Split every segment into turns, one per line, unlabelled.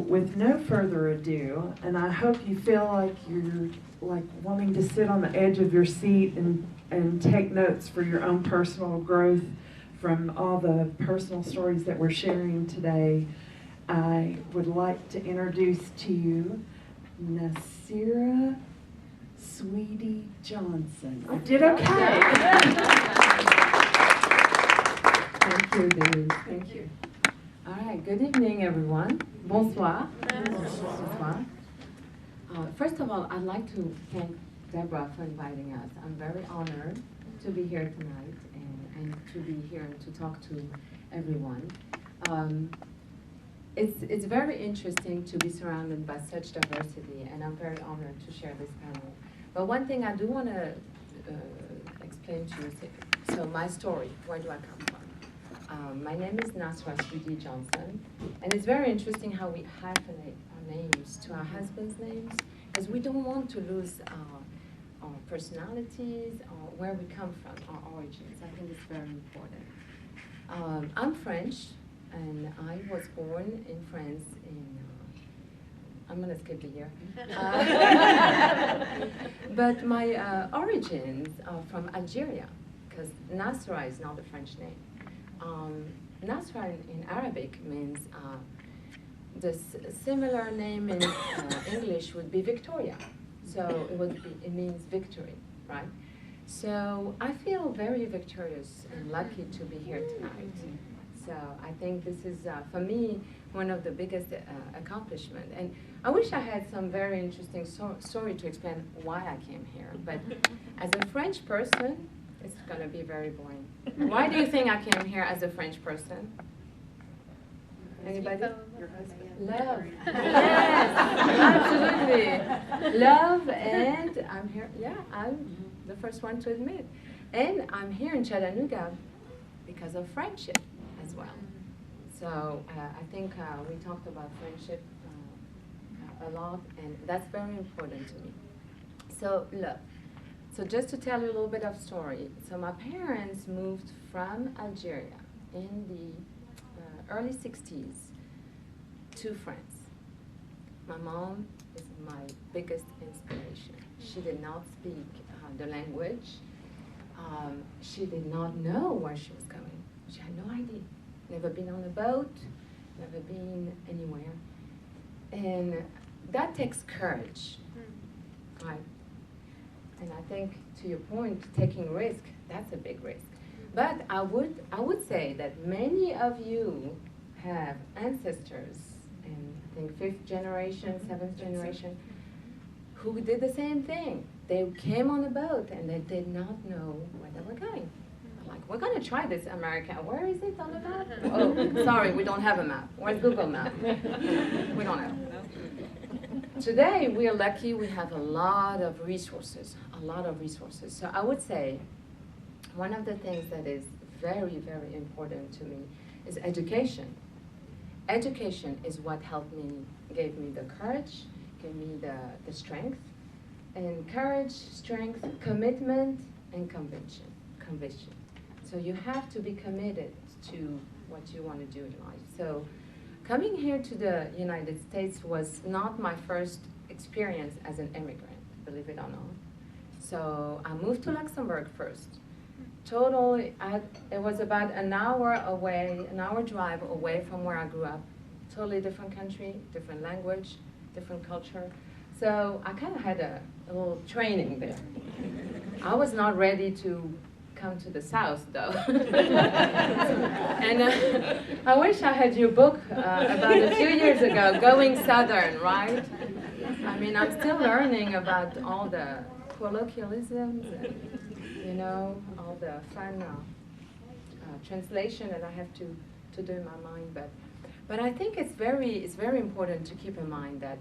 with no further ado, and I hope you feel like you're like wanting to sit on the edge of your seat and take notes for your own personal growth from all the personal stories that we're sharing today, I would like to introduce to you Nasera Souidi Johnson. I did okay.
Thank you, Denise. Thank you. All right. Good evening, everyone. Bonsoir. Bonsoir. First of all, I'd like to thank Deborah for inviting us. I'm very honored to be here tonight and to be here and to talk to everyone. It's very interesting to be surrounded by such diversity, and I'm very honored to share this panel. But one thing I do want to explain to you is, so my story, where do I come from? My name is Nasera Souidi Johnson, and it's very interesting how we hyphenate our names to our husband's names, because we don't want to lose our personalities or where we come from, our origins. I think it's very important. I'm French, and I was born in France in, I'm going to skip a year. But my origins are from Algeria, because Nasera is not a French name. Nasera in Arabic means, the similar name in English would be Victoria. So it means victory, right? So I feel very victorious and lucky to be here tonight. So I think this is, for me, one of the biggest accomplishments. And I wish I had some very interesting story to explain why I came here. But as a French person, it's going to be very boring. Why do you think I came here as a French person? Anybody?
Your husband.
Love. Yes, absolutely. Love, and I'm here, yeah, I'm the first one to admit. And I'm here in Chattanooga because of friendship as well. So I think we talked about friendship a lot, and that's very important to me. So love. So just to tell you a little bit of story. So my parents moved from Algeria in the early 60s to France. My mom is my biggest inspiration. She did not speak the language. She did not know where she was going. She had no idea. Never been on a boat, never been anywhere. And that takes courage, right? And I think, to your point, taking risk, that's a big risk. But I would say that many of you have ancestors, and I think 5th generation, 7th generation, who did the same thing. They came on a boat and they did not know where they were going. Like, we're going to try this, America. Where is it on the map? Oh, sorry, we don't have a map. Where's Google Map? We don't have. Today, we are lucky we have a lot of resources, So I would say one of the things that is very, very important to me is education. Education is what helped me, gave me the courage, gave me the strength. And courage, strength, commitment, and conviction. So you have to be committed to what you want to do in life. So coming here to the United States was not my first experience as an immigrant, believe it or not. So I moved to Luxembourg first. Totally, it was about an hour drive away from where I grew up. Totally different country, different language, different culture. So I kind of had a little training there. I was not ready to come to the South, though. And I wish I had your book about a few years ago, Going Southern, right? I mean, I'm still learning about all the colloquialisms and, all the fun translation that I have to do in my mind. But I think it's very important to keep in mind that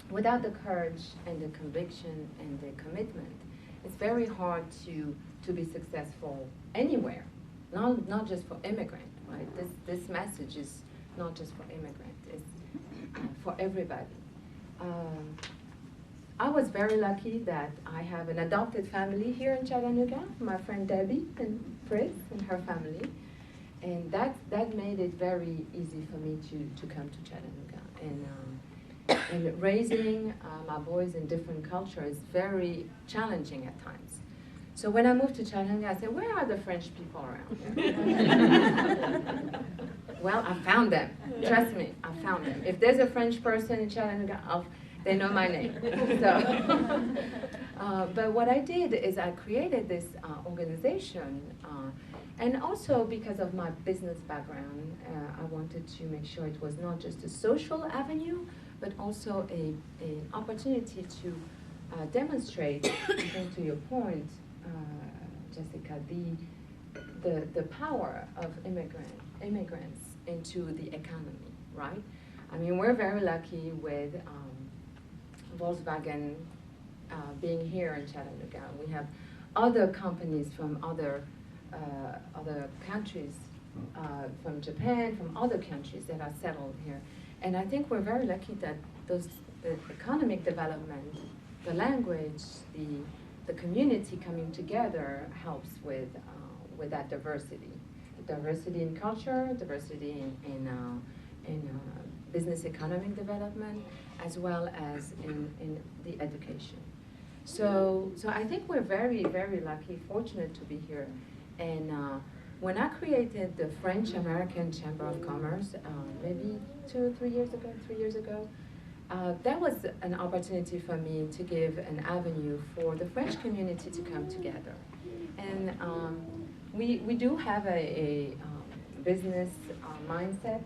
without the courage and the conviction and the commitment, it's very hard to be successful anywhere, not just for immigrant, right? This message is not just for immigrant, it's for everybody. I was very lucky that I have an adopted family here in Chattanooga, my friend Debbie and Fritz and her family, and that made it very easy for me to come to Chattanooga. And raising my boys in different cultures is very challenging at times. So when I moved to Chattanooga, I said, where are the French people around here? Well, I found them. Trust me, I found them. If there's a French person in Chattanooga, they know my name. So, but what I did is I created this organization, and also because of my business background, I wanted to make sure it was not just a social avenue, but also an opportunity to demonstrate, I think to your point, Jessica, the power of immigrants into the economy, right? I mean, we're very lucky with Volkswagen being here in Chattanooga. We have other companies from other countries, from Japan, from other countries that are settled here. And I think we're very lucky that the economic development, the language, the community coming together helps with that diversity. Diversity in culture, diversity in business economic development, as well as in the education. So I think we're very, very lucky, fortunate to be here. And when I created the French-American Chamber of Commerce, maybe 3 years ago, that was an opportunity for me to give an avenue for the French community to come together. And we do have a business mindset,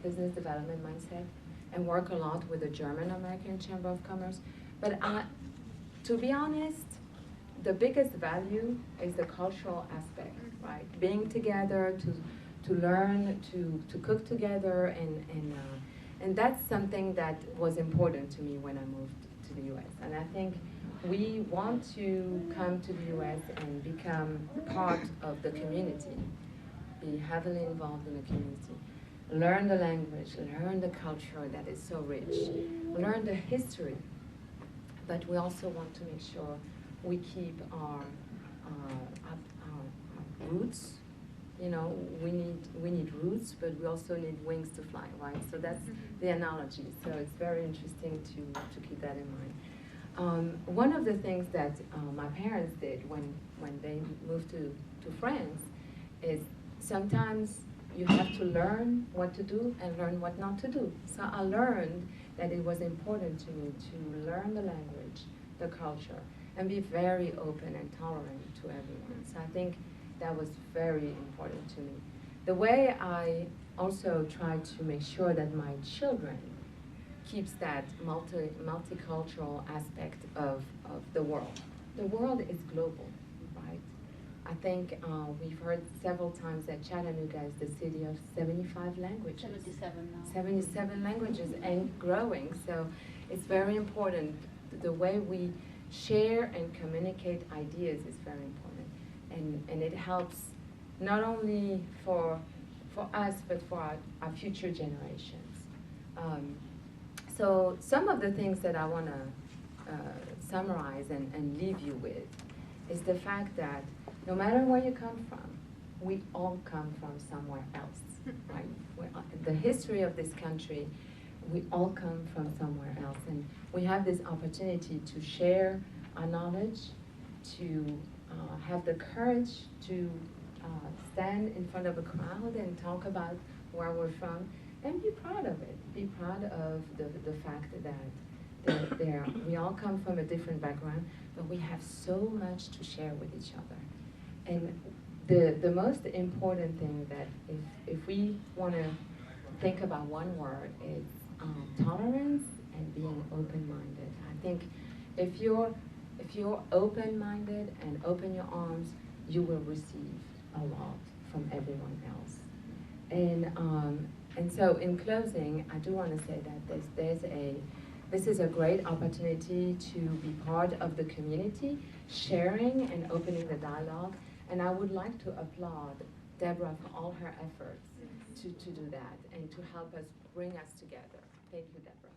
business development mindset, and work a lot with the German-American Chamber of Commerce. But to be honest, the biggest value is the cultural aspect, right? Being together, to learn, to cook together, and that's something that was important to me when I moved to the U.S. And I think we want to come to the U.S. and become part of the community, be heavily involved in the community, learn the language, learn the culture that is so rich, learn the history. But we also want to make sure we keep our roots. You know, we need roots, but we also need wings to fly, right? So that's the analogy. So it's very interesting to keep that in mind. One of the things that my parents did when they moved to France is sometimes you have to learn what to do and learn what not to do. So I learned that it was important to me to learn the language, the culture, and be very open and tolerant to everyone. So I think that was very important to me. The way I also try to make sure that my children keeps that multicultural aspect of the world. The world is global, right? I think we've heard several times that Chattanooga is the city of 75 languages.
77 now.
77 languages and growing. So it's very important. The way we share and communicate ideas is very important. And it helps not only for us, but for our future generations. So some of the things that I want to summarize and leave you with is the fact that no matter where you come from, we all come from somewhere else, right? The history of this country, we all come from somewhere else. And we have this opportunity to share our knowledge, to have the courage to stand in front of a crowd and talk about where we're from, and be proud of it. Be proud of the fact that we all come from a different background, but we have so much to share with each other. And the most important thing that if we want to think about one word, is tolerance and being open-minded. I think if you're open-minded and open your arms, you will receive a lot from everyone else. And so in closing, I do want to say that this is a great opportunity to be part of the community, sharing and opening the dialogue. And I would like to applaud Deborah for all her efforts to do that and to help us bring us together. Thank you, Deborah.